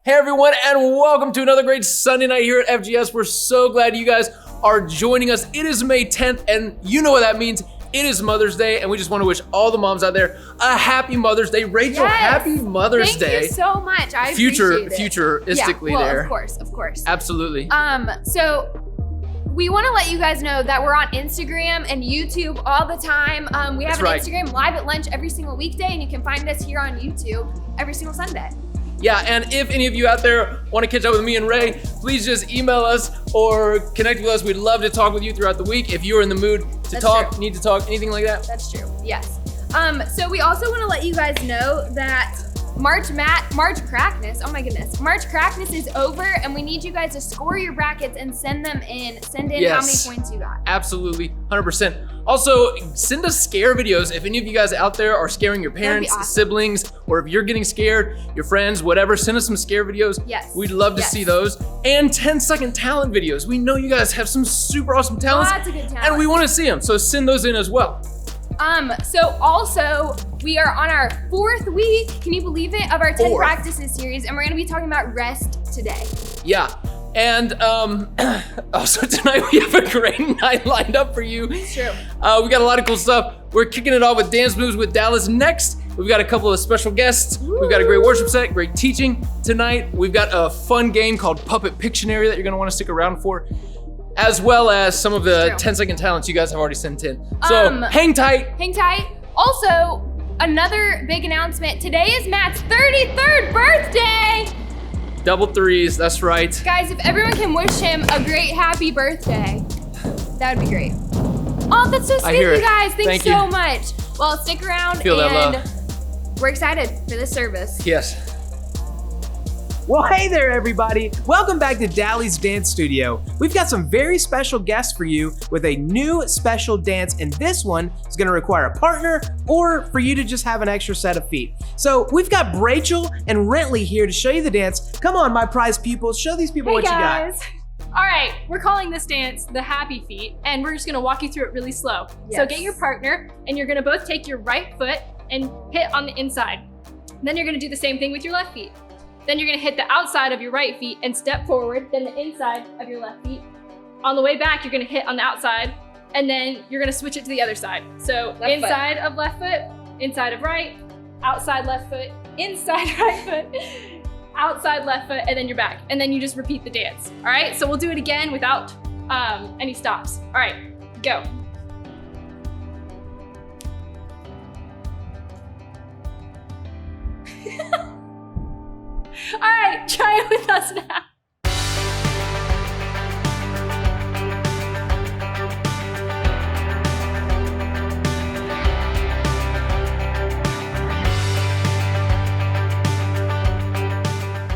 Hey everyone, and welcome to another great Sunday night here at FGS. We're so glad you guys are joining us. It is May 10th, and you know what that means. It is Mother's Day, and we just want to wish all the moms out there a happy Mother's Day. Rachel, yes. Happy Mother's Day. Thank you so much. I appreciate it. Futuristically there. Of course. Absolutely. So we want to let you guys know that we're on Instagram and YouTube all the time. We have Instagram live at lunch every single weekday, and you can find us here on YouTube every single Sunday. Yeah, and if any of you out there want to catch up with me and Ray, please just email us or connect with us. We'd love to talk with you throughout the week. If you're in the mood to talk, need to talk, anything like that. That's true, yes. So we also want to let you guys know that March Crackness is over, and we need you guys to score your brackets and send them in. Send in how many points you got. Absolutely, 100%. Also, send us scare videos. If any of you guys out there are scaring your parents, siblings, or if you're getting scared, your friends, whatever, send us some scare videos. Yes. We'd love to see those. And 10-second talent videos. We know you guys have some super awesome talents. Lots of good talent. And we want to see them, so send those in as well. So also, we are on our 4th week, can you believe it, of our 10 practices series, and we're gonna be talking about rest today. Yeah, and also tonight we have a great night lined up for you. It's true. We got a lot of cool stuff. We're kicking it off with Dance Moves with Dallas next. We've got a couple of special guests. Woo. We've got a great worship set, great teaching tonight. We've got a fun game called Puppet Pictionary that you're gonna wanna stick around for, as well as some of the 10-second talents you guys have already sent in. So hang tight. Hang tight. Also, another big announcement. Today is Matt's 33rd birthday. Double threes, that's right. Guys, if everyone can wish him a great happy birthday, that would be great. Oh, that's so sweet, you guys. Thanks so much. Well, stick around and we're excited for this service. Yes. Well, hey there, everybody. Welcome back to Dally's Dance Studio. We've got some very special guests for you with a new special dance, and this one is gonna require a partner or for you to just have an extra set of feet. So we've got Rachel and Rentley here to show you the dance. Come on, my prized pupils, show these people what you got. All right, we're calling this dance the Happy Feet, and we're just gonna walk you through it really slow. Yes. So get your partner, and you're gonna both take your right foot and hit on the inside. Then you're gonna do the same thing with your left feet. Then you're gonna hit the outside of your right feet and step forward, then the inside of your left feet. On the way back, you're gonna hit on the outside, and then you're gonna switch it to the other side. So inside of left foot, inside of right, outside left foot, inside right foot, outside left foot, and then you're back. And then you just repeat the dance, all right? So we'll do it again without any stops. All right, go. All right, try it with us now.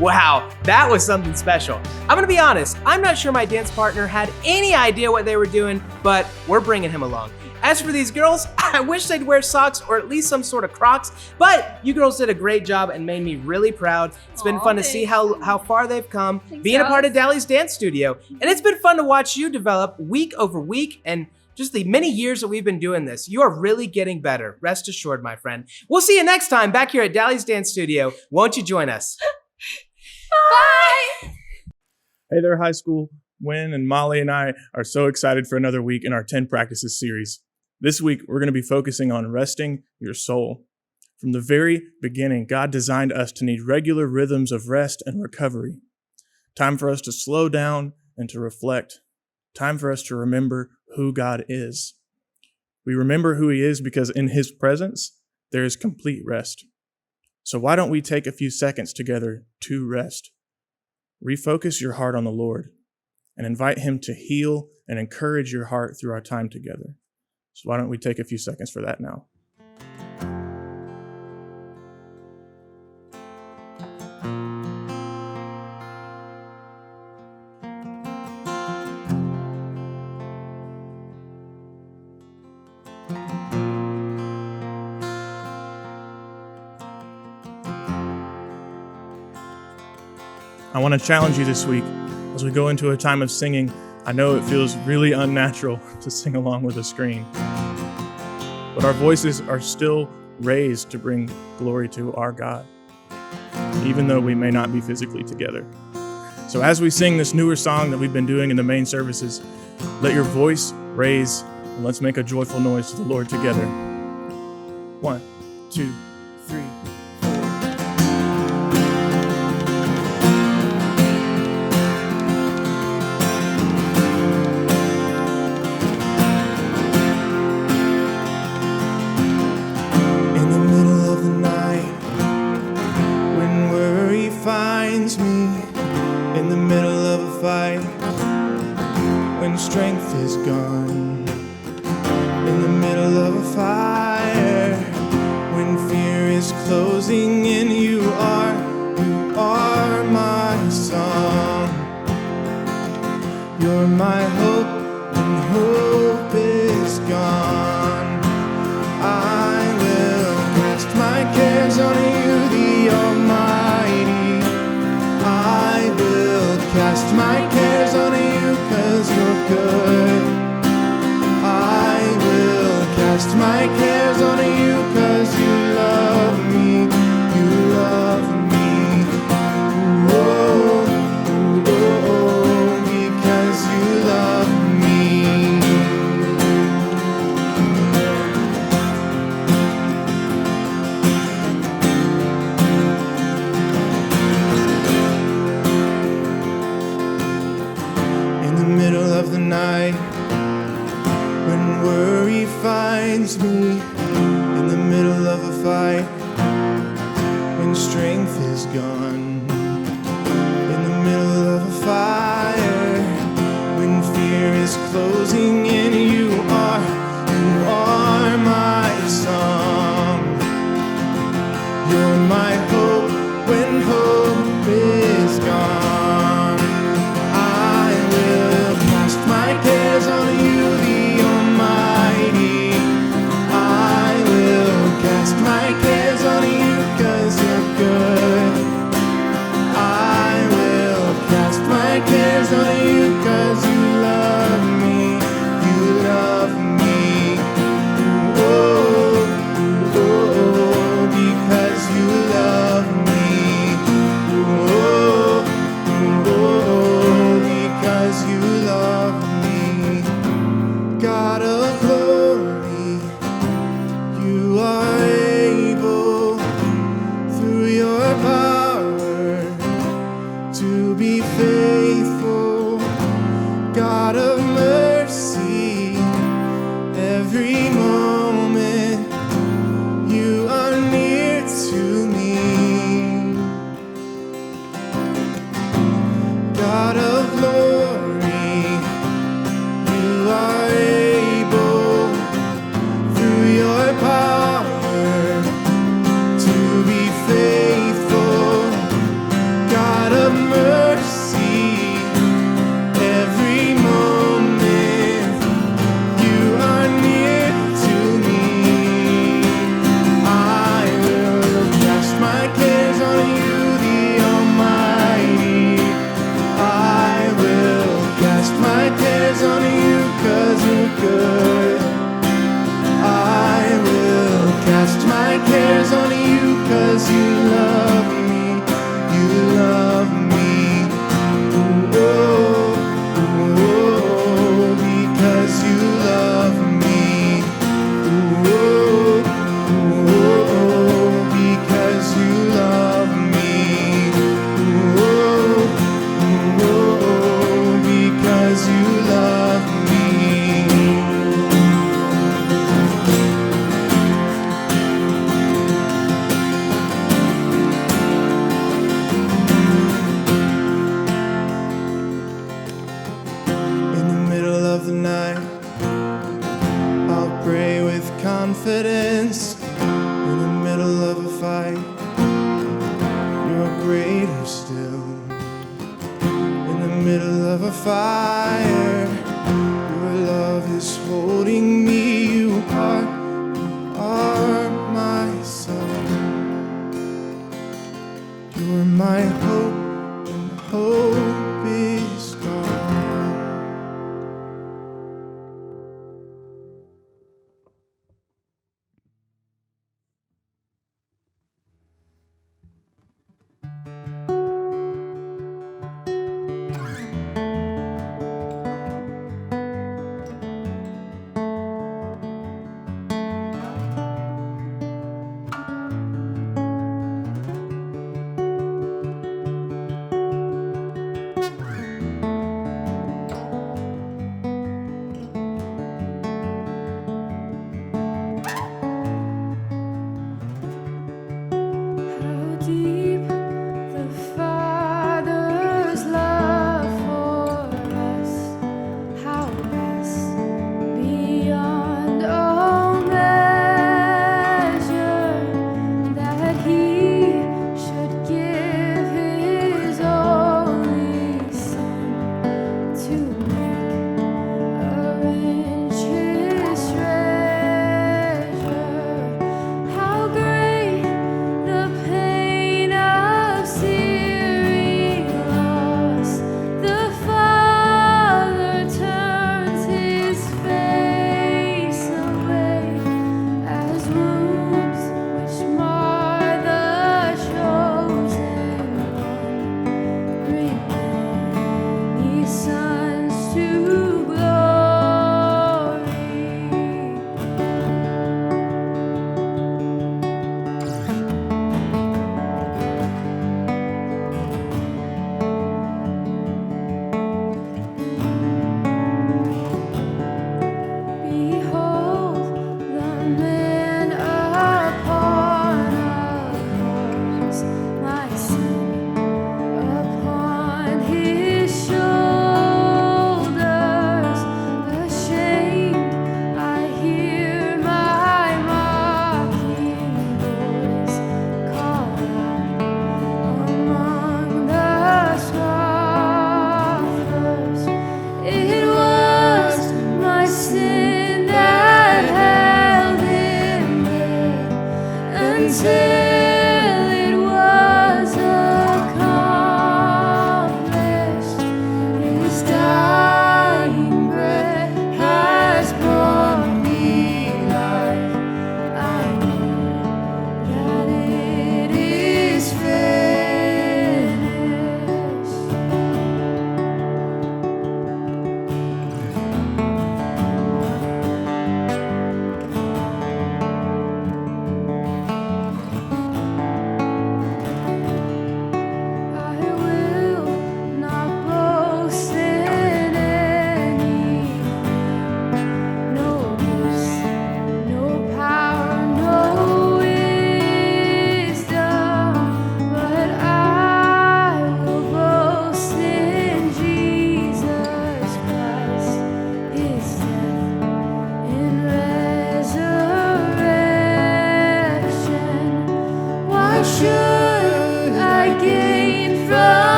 Wow, that was something special. I'm gonna be honest, I'm not sure my dance partner had any idea what they were doing, but we're bringing him along. As for these girls, I wish they'd wear socks or at least some sort of Crocs, but you girls did a great job and made me really proud. It's been fun to see how far they've come, being a part of Dally's Dance Studio. And it's been fun to watch you develop week over week and just the many years that we've been doing this. You are really getting better, rest assured, my friend. We'll see you next time back here at Dally's Dance Studio. Won't you join us? Bye! Hey there, high school. Wynn and Molly and I are so excited for another week in our 10 Practices series. This week, we're going to be focusing on resting your soul. From the very beginning, God designed us to need regular rhythms of rest and recovery. Time for us to slow down and to reflect. Time for us to remember who God is. We remember who He is because in His presence, there is complete rest. So why don't we take a few seconds together to rest? Refocus your heart on the Lord and invite Him to heal and encourage your heart through our time together. So why don't we take a few seconds for that now? I want to challenge you this week as we go into a time of singing. I know it feels really unnatural to sing along with a screen, but our voices are still raised to bring glory to our God. even though we may not be physically together. So as we sing this newer song that we've been doing in the main services, let your voice raise, and let's make a joyful noise to the Lord together. 1, 2, 3. In the middle of the night, when worry finds me, in the middle of a fight, when strength is gone, in the middle of a fire, when fear is closing in, you are my song. You're my hope when hope is gone. I will cast my cares on you, the Almighty. I will cast my cares on you, 'cause you're good. I will cast my cares on you, 'cause you love me. You love me. Oh, oh, oh, because you love me. In the middle of the night, when worry finds me, in the middle of a fight, when strength is gone, in the middle of a fire, when fear is closing in, you are my song. You're my hope when hope is gone. I will cast my cares on you, the Almighty. I will cast my cares on you, 'cause you're good. I will cast my cares on you, 'cause you love me. You love me. Oh, oh, oh, because you love me. Oh, oh, oh, because you love me. God of glory, you are able, through your power, to be faithful. God of mercy, every moment you are near to me. God of glory, you are able, through your power, to be faithful. God of mercy, every moment you are near to me. I will cast my cares on you, the Almighty. I will cast my cares on you, 'cause you're good. I will cast my cares on you, 'cause you love me. You love me. Oh, oh, oh, because you love me. Oh, oh, oh, because you love me. Oh, oh, oh, because you love me. In the middle of the night, I'll pray with confidence. In the middle of a fight, you're greater still. In the middle of a fire, your love is holding me. You are my song. You're my hope when hope is gone.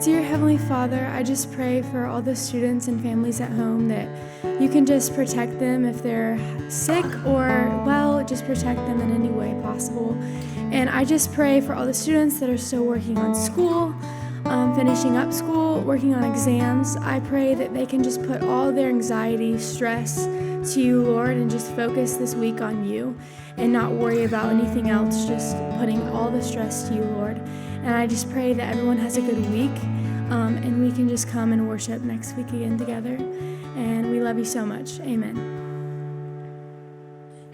Dear Heavenly Father, I just pray for all the students and families at home that you can just protect them if they're sick or well, just protect them in any way possible. And I just pray for all the students that are still working on school, finishing up school, working on exams. I pray that they can just put all their anxiety, stress to you, Lord, and just focus this week on you and not worry about anything else, just putting all the stress to you, Lord. And I just pray that everyone has a good week, and we can just come and worship next week again together. And we love you so much. Amen.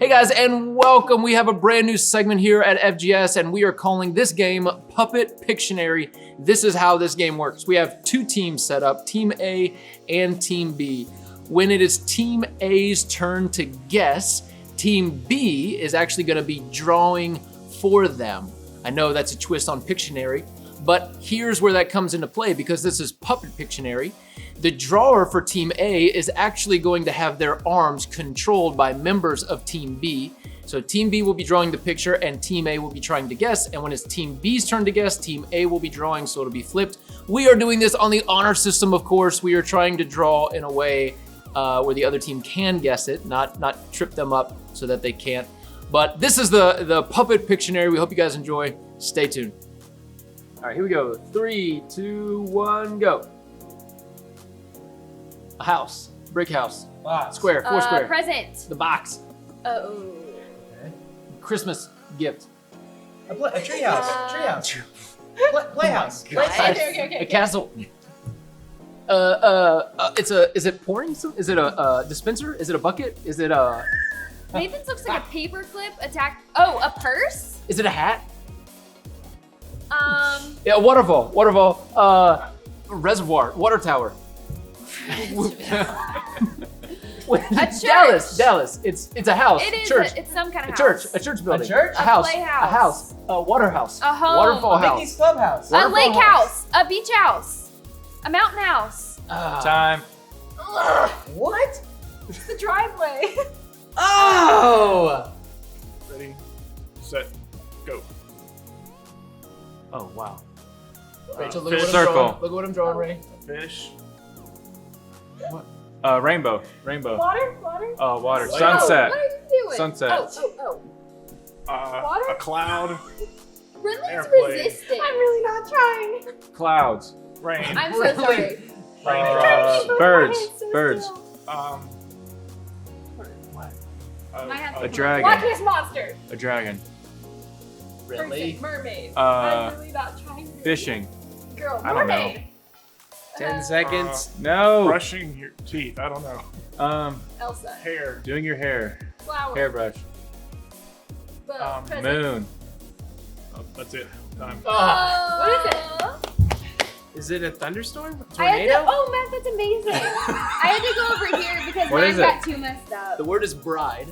Hey guys, and welcome. We have a brand new segment here at FGS, and we are calling this game Puppet Pictionary. This is how this game works. We have two teams set up, Team A and Team B. When it is Team A's turn to guess, Team B is actually going to be drawing for them. I know that's a twist on Pictionary, but here's where that comes into play because this is Puppet Pictionary. The drawer for Team A is actually going to have their arms controlled by members of Team B. So Team B will be drawing the picture and Team A will be trying to guess. And when it's Team B's turn to guess, Team A will be drawing, so it'll be flipped. We are doing this on the honor system, of course. We are trying to draw in a way where the other team can guess it, not trip them up so that they can't. But this is the Puppet Pictionary. We hope you guys enjoy. Stay tuned. All right, here we go. 3, 2, 1, go. A house, brick house, square, 4 square. Present. The box, Oh. Christmas gift. A treehouse. Treehouse. Playhouse. Okay. A castle. Is it pouring? Is it a dispenser? Is it a bucket? Is it a? Nathan's looks like a paperclip attack. Oh, a purse? Is it a hat? Yeah, waterfall. Reservoir, water tower. Dallas. It's a house. It is. Church. It's some kind of A house. church building. A church? A house. playhouse. A house. A water house. A home. Waterfall house. Mickey's Clubhouse. A lake house. A beach house. A mountain house. Time. What? It's the driveway. Oh! Ready, set, go. Oh, wow. Rachel, look Fish. at what I'm Circle. drawing. Look at what I'm drawing, Ray. Fish. Rainbow. Water. Water. Light. Sunset. What are you doing? Sunset. Oh. Water? A cloud. Ridley's Airplane. resisting. I'm really not trying. Clouds. Rain. I'm so sorry. Birds. My hands A are dragon. Loch Ness monster. A dragon. Really? Mermaid. I'm Uh, really not trying. fishing. Girl, I don't know. mermaid. 10 seconds. No. Brushing your teeth. I don't know. Elsa. Hair. Doing your hair. Flower. Hairbrush. Present. Moon. Oh, that's it. Time. What is it? Is it a thunderstorm? A I had to, tornado? oh, Matt, that's amazing. I had to go over here because What mine is it? got too messed up. The word is bride.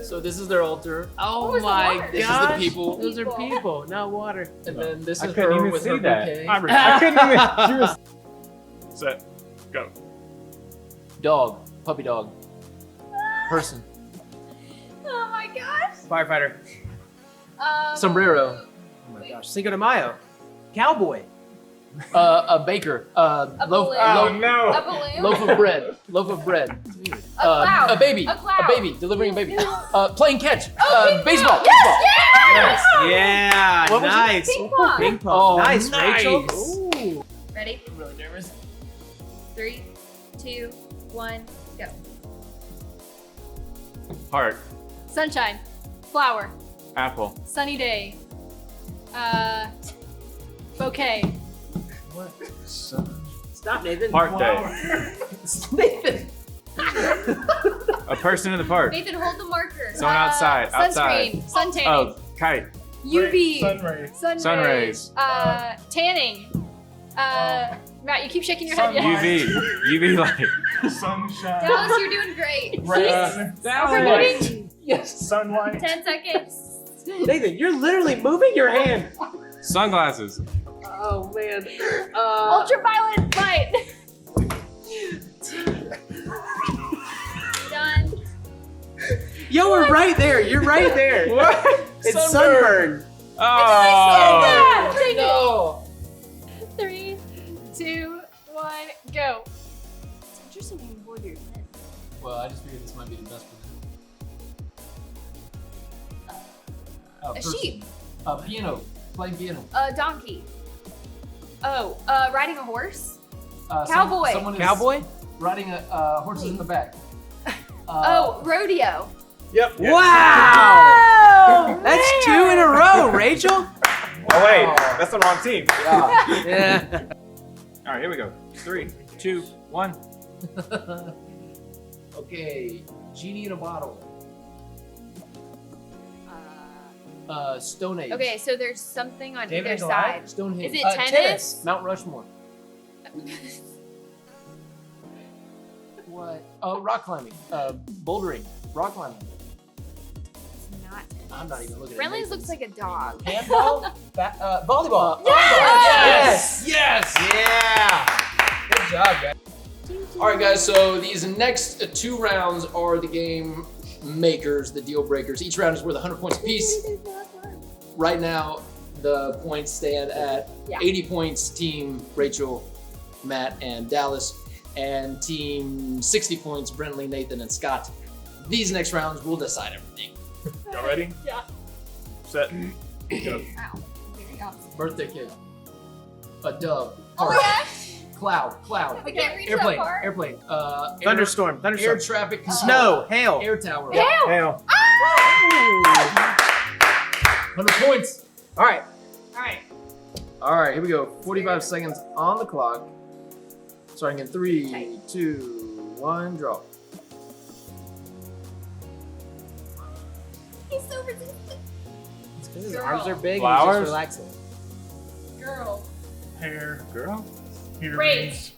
So this is their altar. Oh What was the my water? This is gosh. the people. Those are people, not water. And then this I is couldn't her even with see her that. bouquet. I couldn't even. Set, go. Dog. Puppy dog. Person. Oh my gosh. Firefighter. Sombrero. Oh my gosh. Cinco de Mayo. Cowboy. A baker. balloon. no. A balloon. Loaf of bread. Loaf of bread. A cloud. A baby. A cloud. baby. Delivering a baby. Playing catch. Oh, baseball. Yes, Baseball. yes! Yeah, What was it? nice. Ping pong. Ping pong. Oh, nice, nice. Rachel. Ooh. Ready? I'm really nervous. 3, 2, 1, go. Heart. Sunshine. Flower. Apple. Sunny day. Bouquet. What? Stop, Nathan. Park day. Nathan. A person in the park. Nathan, hold the marker. Someone outside. Sunscreen. Sun tanning. Oh, kite. UV. Sun ray. Sun rays. Tanning. Matt, you keep shaking your head. Sunlight. UV light. Sunshine. Dallas, you're doing great. Rain. Yes. Sunlight. 10 seconds. Nathan, you're literally moving your hand. Sunglasses. Oh, man. Ultraviolet light. Done. Yo, we're right there. You're right there. What? It's sunburn. Oh. Dang it. No. 3, A sheep. Piano. Playing piano. A donkey. Oh, riding a horse. Cowboy. Cowboy. Someone is Cowboy? riding horses in the back. Rodeo. Yep. Wow! That's 2 in a row, Rachel. Oh wait, that's the wrong team. Yeah. Yeah. All right, here we go. 3, 2, 1. Okay. Genie in a bottle. Stone Age. Okay, so there's something on David either and Goliath? side. Stonehenge. Is it tennis? Mount Rushmore. What? Oh, rock climbing. Bouldering. Rock climbing. It's not tennis. I'm not even looking at Friendlies Nathan's. looks like a dog. Handball? Volleyball. Yes! Yes! Yeah! Good job, guys. All right, guys, so these next 2 rounds are the game makers, the deal breakers. Each round is worth 100 points apiece. Right now, the points stand at 80 points, team Rachel, Matt, and Dallas, and team 60 points, Brentley, Nathan, and Scott. These next rounds will decide everything. Y'all ready? Yeah. Set. Go. Wow. Very awesome. Birthday cake. A dove. Oh Heart. yeah. Cloud. I can't reach Airplane. that far. Airplane. Thunderstorm. Air Thunderstorm. traffic control. Snow. Hail. Air tower. Hail. Hail. 100 points. All right. All right. All right, here we go. 45 seconds on the clock. Starting in 3, 2, 1, draw. He's so resistant. His arms are big and he's Flowers? just relaxing. Girl. Hair. Girl. Here Braids.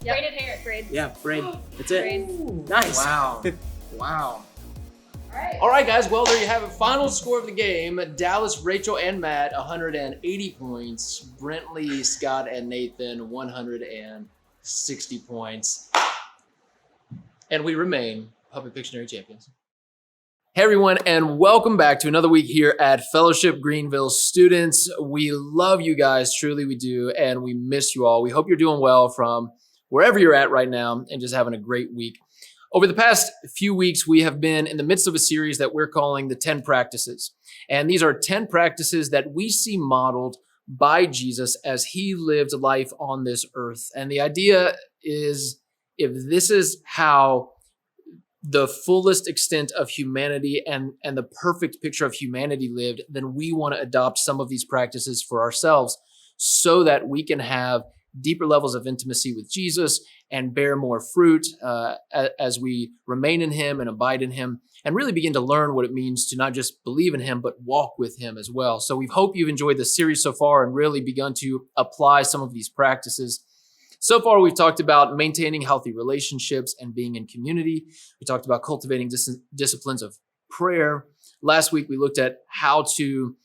Yep. Braided hair. Braids. Yeah, braid. That's it. Braids. Nice. Wow. Wow. All right. All right, guys. Well, there you have it. Final score of the game. Dallas, Rachel, and Matt, 180 points. Brentley, Scott, and Nathan, 160 points. And we remain Puppet Pictionary champions. Hey, everyone, and welcome back to another week here at Fellowship Greenville. Students, we love you guys. Truly, we do. And we miss you all. We hope you're doing well from wherever you're at right now and just having a great week. Over the past few weeks, we have been in the midst of a series that we're calling the 10 Practices. And these are 10 practices that we see modeled by Jesus as he lived life on this earth. And the idea is, if this is how the fullest extent of humanity and the perfect picture of humanity lived, then we want to adopt some of these practices for ourselves so that we can have deeper levels of intimacy with Jesus and bear more fruit as we remain in him and abide in him and really begin to learn what it means to not just believe in him, but walk with him as well. So we hope you've enjoyed this series so far and really begun to apply some of these practices. So far, we've talked about maintaining healthy relationships and being in community. We talked about cultivating disciplines of prayer. Last week, we looked at how to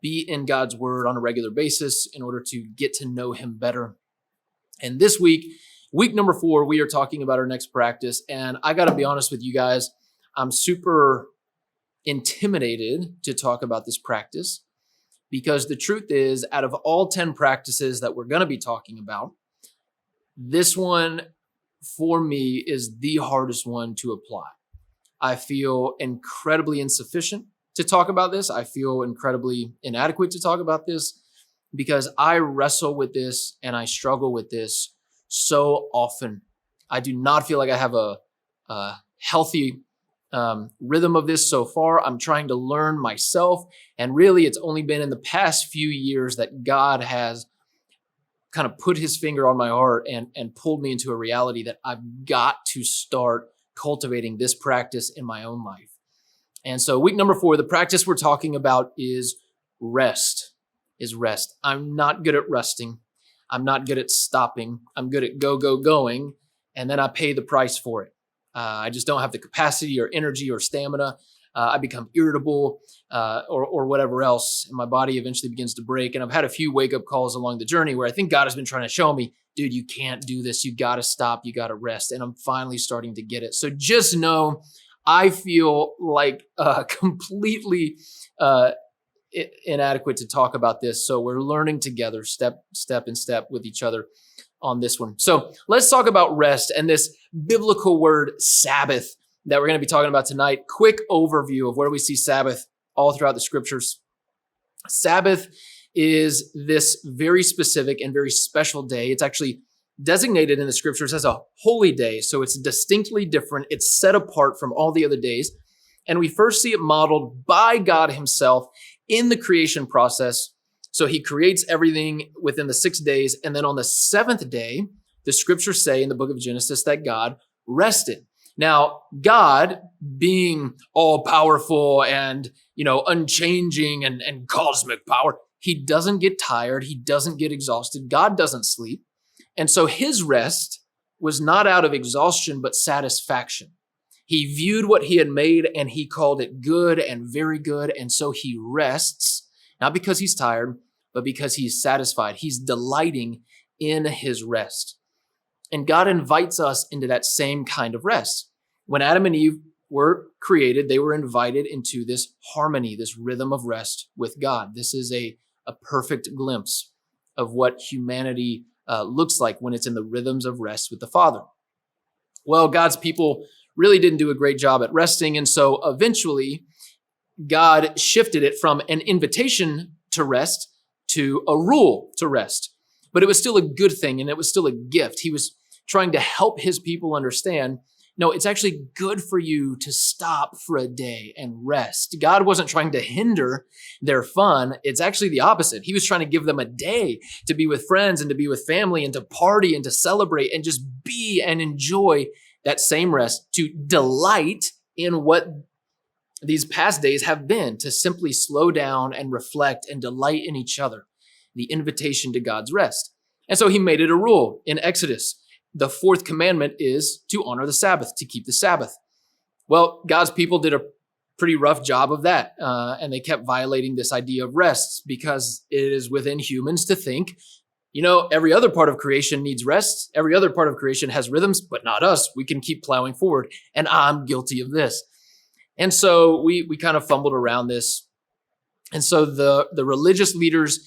be in God's word on a regular basis in order to get to know him better. And this week, week number 4, we are talking about our next practice. And I got to be honest with you guys, I'm super intimidated to talk about this practice because the truth is, out of all 10 practices that we're going to be talking about, this one for me is the hardest one to apply. I feel incredibly insufficient to talk about this. I feel incredibly inadequate to talk about this because I wrestle with this and I struggle with this so often. I do not feel like I have a healthy rhythm of this so far. I'm trying to learn myself. And really, it's only been in the past few years that God has kind of put his finger on my heart and pulled me into a reality that I've got to start cultivating this practice in my own life. And so week number 4, the practice we're talking about is rest. I'm not good at resting. I'm not good at stopping. I'm good at going, and then I pay the price for it. I just don't have the capacity or energy or stamina. I become irritable or whatever else, and my body eventually begins to break. And I've had a few wake-up calls along the journey where I think God has been trying to show me, dude, you can't do this. You got to stop. You got to rest. And I'm finally starting to get it. So just know I feel like completely inadequate to talk about this. So we're learning together, step in step with each other on this one. So let's talk about rest and this biblical word Sabbath that we're going to be talking about tonight. Quick overview of where we see Sabbath all throughout the scriptures. Sabbath is this very specific and very special day. It's actually designated in the scriptures as a holy day, so it's distinctly different. It's set apart from all the other days. And we first see it modeled by God himself in the creation process. So he creates everything within the 6 days. And then on the seventh day, the scriptures say in the book of Genesis that God rested. Now, God, being all powerful and, unchanging and cosmic power, he doesn't get tired. He doesn't get exhausted. God doesn't sleep. And so his rest was not out of exhaustion, but satisfaction. He viewed what he had made and he called it good and very good. And so he rests, not because he's tired, but because he's satisfied. He's delighting in his rest. And God invites us into that same kind of rest. When Adam and Eve were created, they were invited into this harmony, this rhythm of rest with God. This is a perfect glimpse of what humanity looks like when it's in the rhythms of rest with the Father. Well, God's people really didn't do a great job at resting. And so eventually God shifted it from an invitation to rest to a rule to rest. But it was still a good thing and it was still a gift. He was trying to help his people understand, no, it's actually good for you to stop for a day and rest. God wasn't trying to hinder their fun. It's actually the opposite. He was trying to give them a day to be with friends and to be with family and to party and to celebrate and just be and enjoy that same rest, to delight in what these past days have been, to simply slow down and reflect and delight in each other, the invitation to God's rest. And so he made it a rule in Exodus. The fourth commandment is to honor the Sabbath, to keep the Sabbath. Well, God's people did a pretty rough job of that, and they kept violating this idea of rest because it is within humans to think, every other part of creation needs rest. Every other part of creation has rhythms, but not us. We can keep plowing forward. And I'm guilty of this. And so we kind of fumbled around this. And so the religious leaders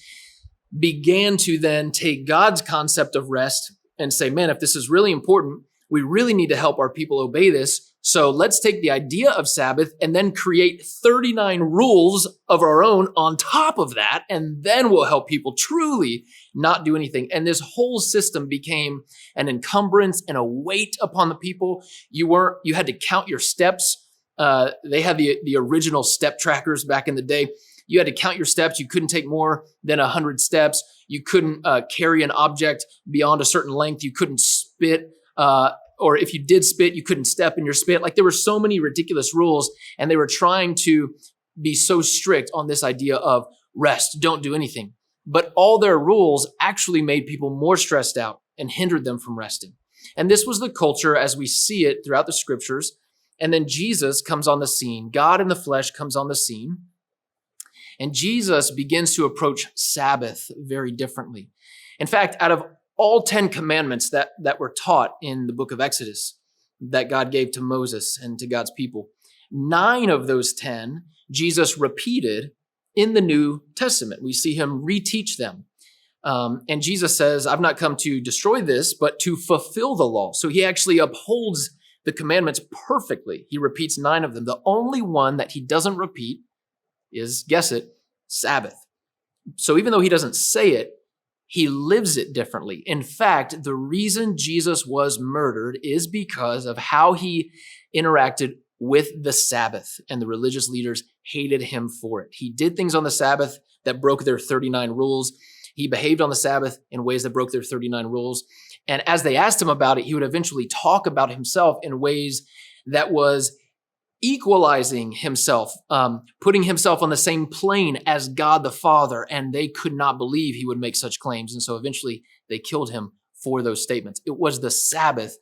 began to then take God's concept of rest and say, man, if this is really important, we really need to help our people obey this. So let's take the idea of Sabbath and then create 39 rules of our own on top of that. And then we'll help people truly not do anything. And this whole system became an encumbrance and a weight upon the people. You had to count your steps. They had the original step trackers back in the day. You had to count your steps. You couldn't take more than 100 steps. You couldn't carry an object beyond a certain length. You couldn't spit, or if you did spit, you couldn't step in your spit. Like there were so many ridiculous rules, and they were trying to be so strict on this idea of rest, don't do anything. But all their rules actually made people more stressed out and hindered them from resting. And this was the culture as we see it throughout the scriptures. And then Jesus comes on the scene. God in the flesh comes on the scene. And Jesus begins to approach Sabbath very differently. In fact, out of all 10 commandments that were taught in the book of Exodus that God gave to Moses and to God's people, 9 of those 10, Jesus repeated in the New Testament. We see him reteach them. And Jesus says, I've not come to destroy this, but to fulfill the law. So he actually upholds the commandments perfectly. He repeats 9 of them. The only one that he doesn't repeat is, guess it, Sabbath. So even though he doesn't say it, he lives it differently. In fact, the reason Jesus was murdered is because of how he interacted with the Sabbath, and the religious leaders hated him for it. He did things on the Sabbath that broke their 39 rules. He behaved on the Sabbath in ways that broke their 39 rules. And as they asked him about it, he would eventually talk about himself in ways that was equalizing himself, putting himself on the same plane as God the Father, and they could not believe he would make such claims. And so eventually they killed him for those statements. It was the Sabbath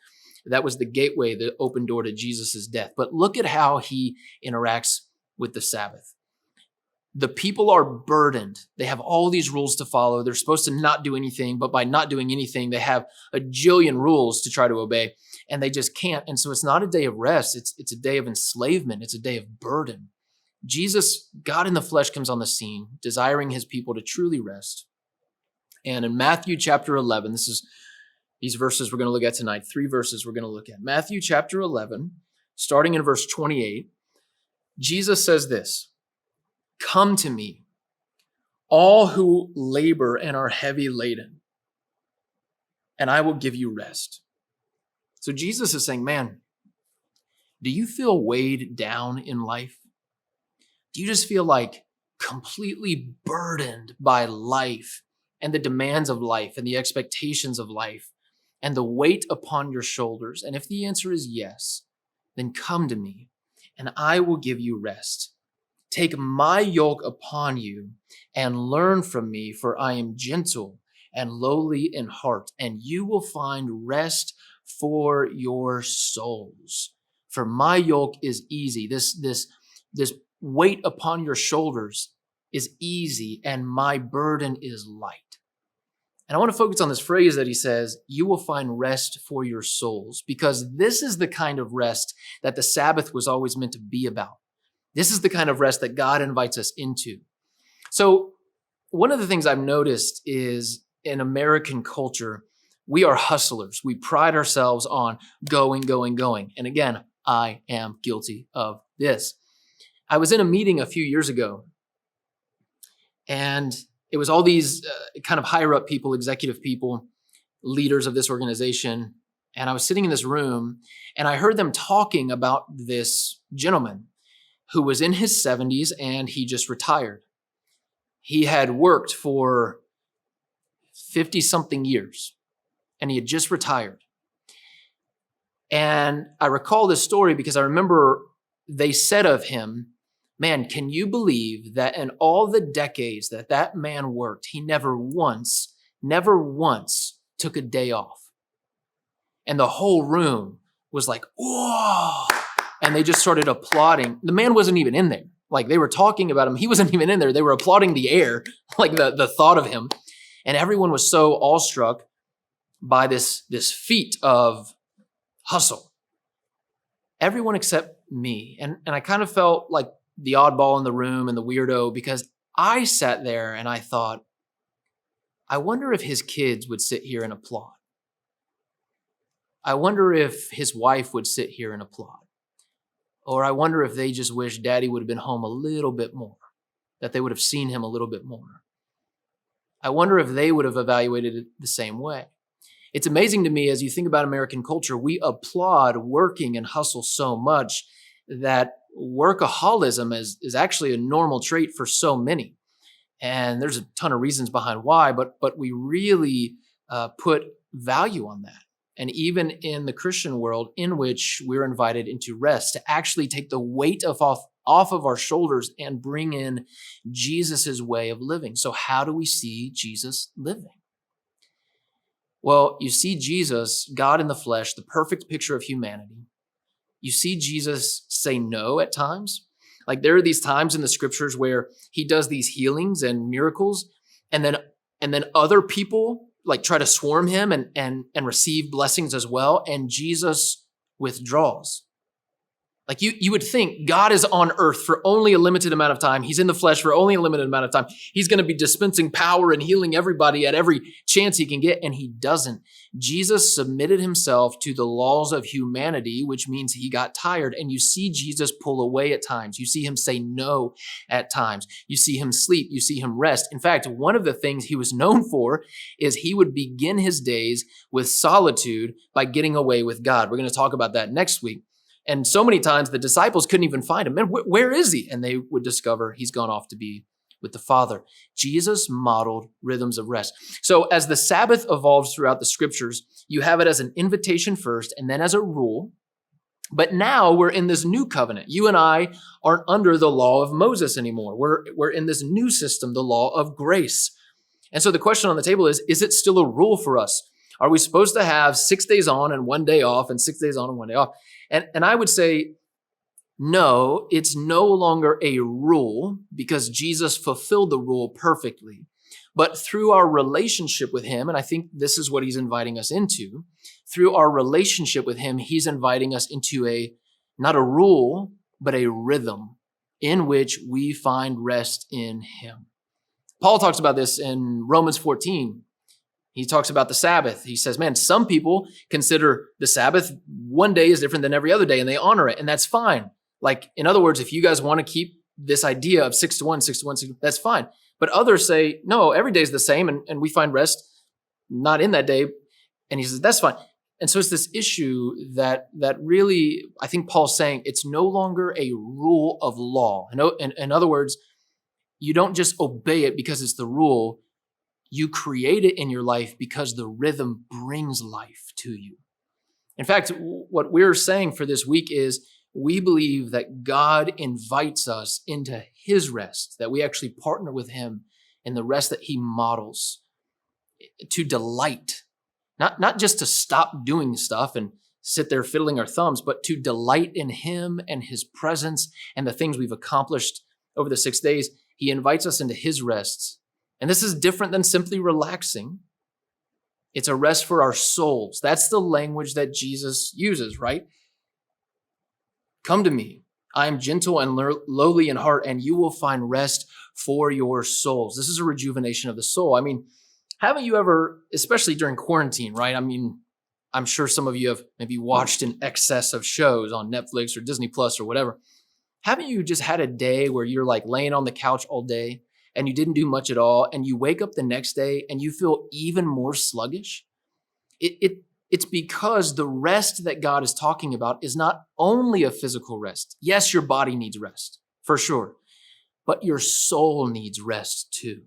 that was the gateway, the open door to Jesus' death. But look at how he interacts with the Sabbath. The people are burdened. They have all these rules to follow. They're supposed to not do anything, but by not doing anything, they have a jillion rules to try to obey, and they just can't. And so it's not a day of rest. It's a day of enslavement. It's a day of burden. Jesus, God in the flesh, comes on the scene, desiring his people to truly rest. And in Matthew chapter 11, these verses we're going to look at tonight, 3 verses we're going to look at. Matthew chapter 11, starting in verse 28, Jesus says this, Come to me, all who labor and are heavy laden, and I will give you rest. So Jesus is saying, man, do you feel weighed down in life? Do you just feel like completely burdened by life and the demands of life and the expectations of life and the weight upon your shoulders? And if the answer is yes, then come to me and I will give you rest. Take my yoke upon you and learn from me, for I am gentle and lowly in heart, and you will find rest for your souls. For my yoke is easy. This weight upon your shoulders is easy, and my burden is light. And I want to focus on this phrase that he says, you will find rest for your souls, because this is the kind of rest that the Sabbath was always meant to be about. This is the kind of rest that God invites us into. So one of the things I've noticed is in American culture, we are hustlers. We pride ourselves on going. And again, I am guilty of this. I was in a meeting a few years ago, and it was all these kind of higher up people, executive people, leaders of this organization. And I was sitting in this room, and I heard them talking about this gentleman who was in his 70s, and he just retired. He had worked for 50-something years, and he had just retired. And I recall this story because I remember they said of him, man, can you believe that in all the decades that that man worked, he never once took a day off? And the whole room was like, whoa. And they just started applauding. The man wasn't even in there. Like, they were talking about him. He wasn't even in there. They were applauding the air, like the thought of him. And everyone was so awestruck by this feat of hustle. Everyone except me. And I kind of felt like the oddball in the room and the weirdo, because I sat there and I thought, I wonder if his kids would sit here and applaud. I wonder if his wife would sit here and applaud. Or I wonder if they just wish Daddy would have been home a little bit more, that they would have seen him a little bit more. I wonder if they would have evaluated it the same way. It's amazing to me, as you think about American culture, we applaud working and hustle so much that workaholism is actually a normal trait for so many. And there's a ton of reasons behind why, but we really put value on that. And even in the Christian world, in which we're invited into rest, to actually take the weight off of our shoulders and bring in Jesus's way of living. So how do we see Jesus living? Well, you see Jesus, God in the flesh, the perfect picture of humanity. You see Jesus say no at times. Like, there are these times in the scriptures where he does these healings and miracles, and then other people like try to swarm him and receive blessings as well, and Jesus withdraws. Like, you would think God is on earth for only a limited amount of time. He's in the flesh for only a limited amount of time. He's going to be dispensing power and healing everybody at every chance he can get, and he doesn't. Jesus submitted himself to the laws of humanity, which means he got tired. And you see Jesus pull away at times. You see him say no at times. You see him sleep. You see him rest. In fact, one of the things he was known for is he would begin his days with solitude by getting away with God. We're going to talk about that next week. And so many times the disciples couldn't even find him. Man, where is he? And they would discover he's gone off to be with the Father. Jesus modeled rhythms of rest. So as the Sabbath evolves throughout the scriptures, you have it as an invitation first and then as a rule. But now we're in this new covenant. You and I aren't under the law of Moses anymore. We're in this new system, the law of grace. And so the question on the table is it still a rule for us? Are we supposed to have 6 days on and 1 day off, and 6 days on and 1 day off? And I would say, no, it's no longer a rule, because Jesus fulfilled the rule perfectly. But through our relationship with him, and I think this is what he's inviting us into, through our relationship with him, he's inviting us into not a rule, but a rhythm in which we find rest in him. Paul talks about this in Romans 14. He talks about the Sabbath. He says, man, some people consider the Sabbath 1 day is different than every other day, and they honor it, and that's fine. Like, in other words, if you guys want to keep this idea of 6 to 1, 6 to 1, 6 to 1, that's fine. But others say, no, every day is the same, and we find rest not in that day. And he says, that's fine. And so it's this issue that really, I think Paul's saying it's no longer a rule of law. In other words, you don't just obey it because it's the rule. You create it in your life because the rhythm brings life to you. In fact, what we're saying for this week is we believe that God invites us into his rest, that we actually partner with him in the rest that he models, to delight, not just to stop doing stuff and sit there fiddling our thumbs, but to delight in him and his presence and the things we've accomplished over the 6 days. He invites us into his rests. And this is different than simply relaxing. It's a rest for our souls. That's the language that Jesus uses, right? Come to me. I am gentle and lowly in heart, and you will find rest for your souls. This is a rejuvenation of the soul. I mean, haven't you ever, especially during quarantine, right? I mean, I'm sure some of you have maybe watched an excess of shows on Netflix or Disney Plus or whatever. Haven't you just had a day where you're like laying on the couch all day and you didn't do much at all, and you wake up the next day and you feel even more sluggish? It's because the rest that God is talking about is not only a physical rest. Yes, your body needs rest, for sure, but your soul needs rest too.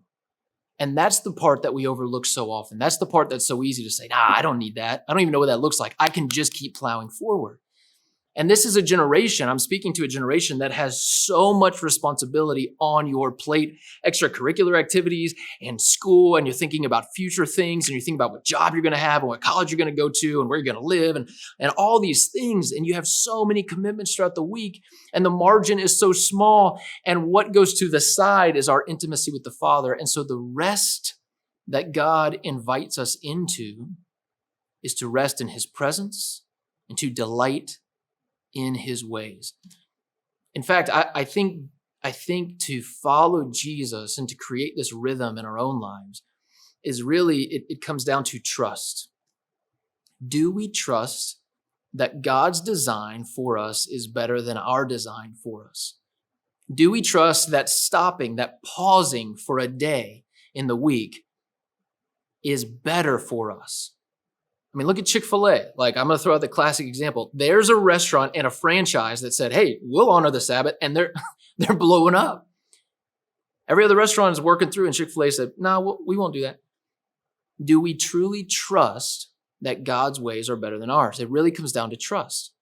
And that's the part that we overlook so often. That's the part that's so easy to say, nah, I don't need that. I don't even know what that looks like. I can just keep plowing forward. And this is a generation, I'm speaking to a generation that has so much responsibility on your plate, extracurricular activities and school, and you're thinking about future things, and you're thinking about what job you're going to have and what college you're going to go to and where you're going to live and all these things. And you have so many commitments throughout the week, and the margin is so small. And what goes to the side is our intimacy with the Father. And so the rest that God invites us into is to rest in his presence and to delight in his ways. In fact, I think to follow Jesus and to create this rhythm in our own lives is really, it comes down to trust. Do we trust that God's design for us is better than our design for us? Do we trust that stopping, that pausing for a day in the week is better for us? I mean, look at Chick-fil-A. Like, I'm going to throw out the classic example. There's a restaurant and a franchise that said, hey, we'll honor the Sabbath, and they're blowing up. Every other restaurant is working through, and Chick-fil-A said, no, we won't do that. Do we truly trust that God's ways are better than ours? It really comes down to trust.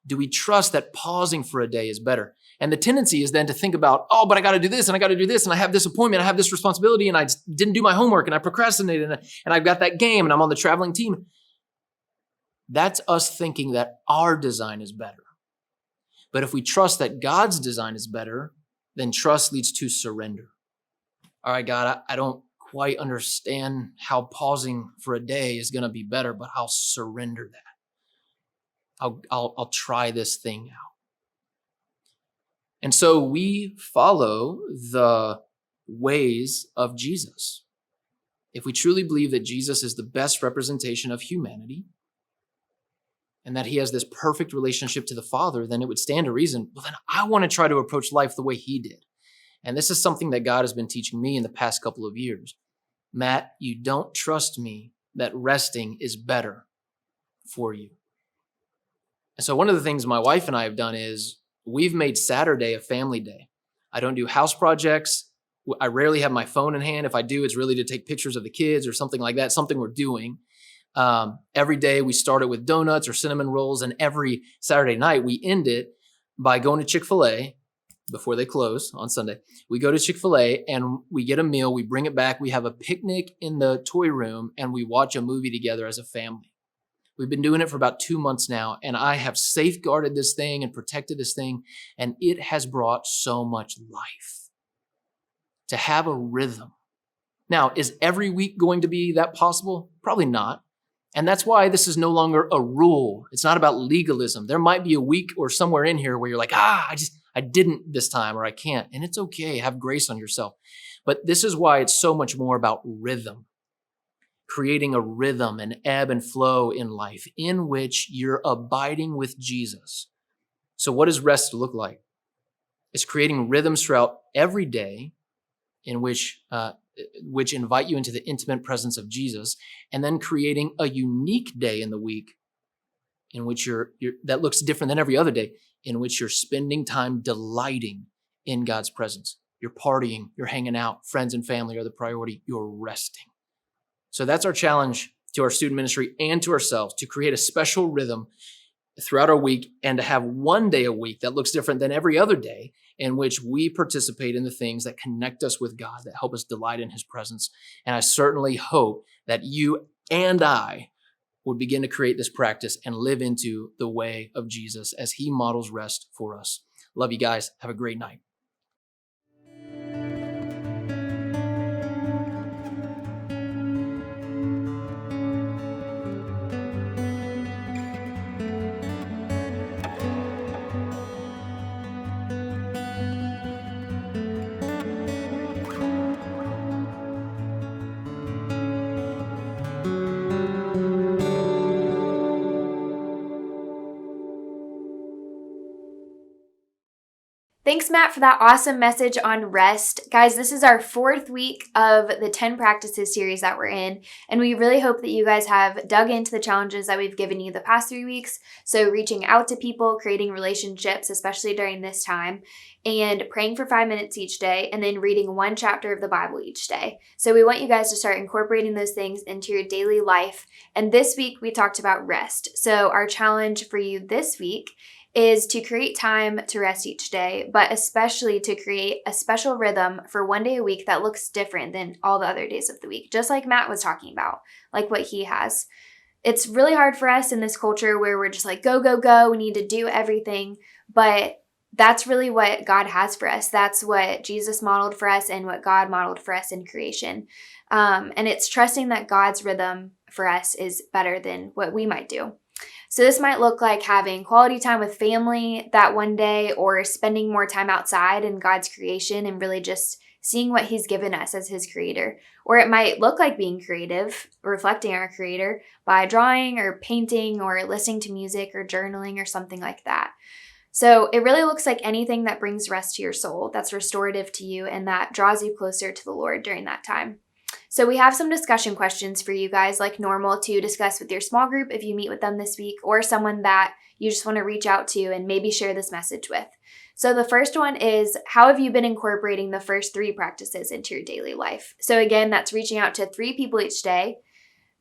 Do we trust that pausing for a day is better? And the tendency is then to think about, oh, but I got to do this, and I got to do this, and I have this appointment, I have this responsibility, and I didn't do my homework, and I procrastinated, and I've got that game, and I'm on the traveling team. That's us thinking that our design is better. But if we trust that God's design is better, then trust leads to surrender. All right, God, I don't quite understand how pausing for a day is going to be better, but I'll surrender that. I'll try this thing out. And so we follow the ways of Jesus. If we truly believe that Jesus is the best representation of humanity, and that he has this perfect relationship to the Father, then it would stand to reason, well, then I want to try to approach life the way he did. And this is something that God has been teaching me in the past couple of years. Matt, you don't trust me that resting is better for you. And so one of the things my wife and I have done is we've made Saturday a family day. I don't do house projects. I rarely have my phone in hand. If I do, it's really to take pictures of the kids or something like that, something we're doing. Every day we start it with donuts or cinnamon rolls, and every Saturday night we end it by going to Chick-fil-A before they close on Sunday. We go to Chick-fil-A and we get a meal, we bring it back, we have a picnic in the toy room, and we watch a movie together as a family. We've been doing it for about 2 months now, and I have safeguarded this thing and protected this thing, and it has brought so much life. To have a rhythm. Now, is every week going to be that possible? Probably not. And that's why this is no longer a rule. It's not about legalism. There might be a week or somewhere in here where you're like, I didn't this time, or I can't. And it's okay. Have grace on yourself. But this is why it's so much more about rhythm. Creating a rhythm, an ebb and flow in life in which you're abiding with Jesus. So what does rest look like? is creating rhythms throughout every day in which invite you into the intimate presence of Jesus, and then creating a unique day in the week in which that looks different than every other day, in which you're spending time delighting in God's presence. You're partying, you're hanging out, friends and family are the priority, you're resting. So that's our challenge to our student ministry and to ourselves, to create a special rhythm throughout our week and to have one day a week that looks different than every other day, in which we participate in the things that connect us with God, that help us delight in his presence. And I certainly hope that you and I would begin to create this practice and live into the way of Jesus as he models rest for us. Love you guys. Have a great night. Thanks, Matt, for that awesome message on rest. Guys, this is our 4th week of the 10 practices series that we're in, and we really hope that you guys have dug into the challenges that we've given you the past 3 weeks. So reaching out to people, creating relationships, especially during this time, and praying for 5 minutes each day, and then reading 1 chapter of the Bible each day. So we want you guys to start incorporating those things into your daily life. And this week we talked about rest. So our challenge for you this week is to create time to rest each day, but especially to create a special rhythm for one day a week that looks different than all the other days of the week, just like Matt was talking about, like what he has. It's really hard for us in this culture where we're just like, go, go, go, we need to do everything, but that's really what God has for us. That's what Jesus modeled for us and what God modeled for us in creation. And it's trusting that God's rhythm for us is better than what we might do. So this might look like having quality time with family that one day, or spending more time outside in God's creation and really just seeing what he's given us as his creator. Or it might look like being creative, reflecting our creator by drawing or painting or listening to music or journaling or something like that. So it really looks like anything that brings rest to your soul, that's restorative to you, and that draws you closer to the Lord during that time. So we have some discussion questions for you guys, like normal, to discuss with your small group if you meet with them this week, or someone that you just want to reach out to and maybe share this message with. So the first one is, how have you been incorporating the first 3 practices into your daily life? So again, that's reaching out to 3 people each day,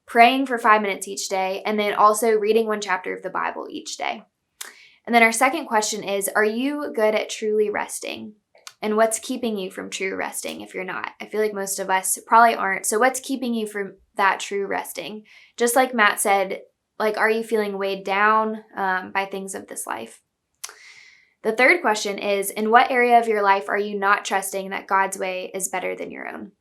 praying for 5 minutes each day, and then also reading 1 chapter of the Bible each day. And then our second question is, are you good at truly resting? And what's keeping you from true resting if you're not? I feel like most of us probably aren't. So what's keeping you from that true resting? Just like Matt said, like, are you feeling weighed down by things of this life? The third question is, in what area of your life are you not trusting that God's way is better than your own?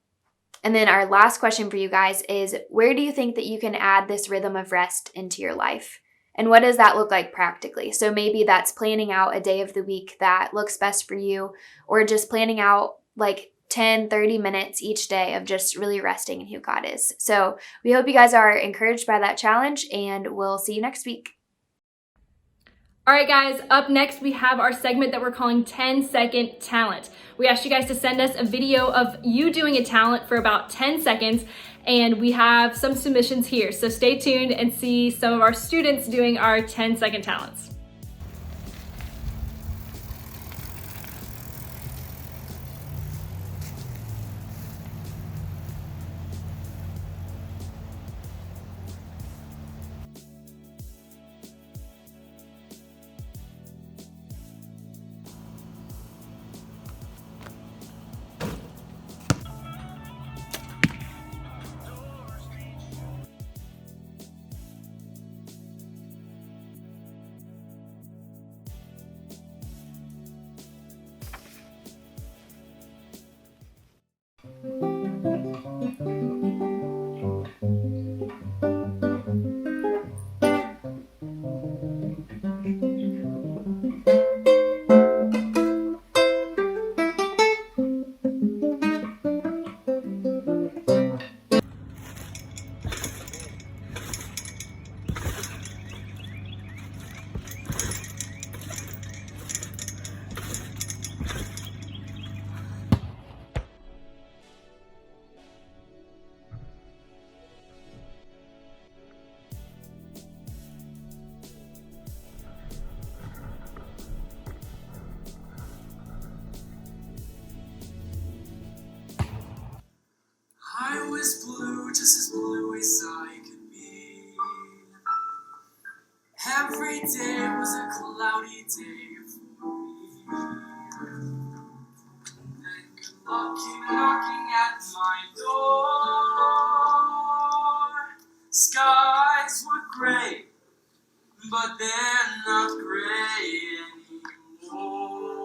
And then our last question for you guys is, where do you think that you can add this rhythm of rest into your life? And what does that look like practically? So maybe that's planning out a day of the week that looks best for you, or just planning out like 10, 30 minutes each day of just really resting in who God is. So we hope you guys are encouraged by that challenge, and we'll see you next week. All right, guys, up next, we have our segment that we're calling 10-second talent. We asked you guys to send us a video of you doing a talent for about 10 seconds, and we have some submissions here. So stay tuned and see some of our students doing our 10-second talents. Every day was a cloudy day for me. Then good luck came knocking at my door. Skies were gray, but they're not gray anymore.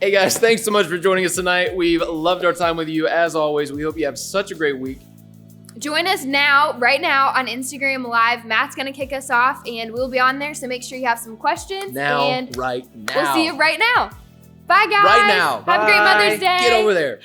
Hey guys, thanks so much for joining us tonight. We've loved our time with you as always. We hope you have such a great week. Join us now, right now, on Instagram Live. Matt's gonna kick us off, and we'll be on there. So make sure you have some questions. Now, and right now. we'll see you right now. Bye, guys. Right now. Have a great Mother's Day. Get over there.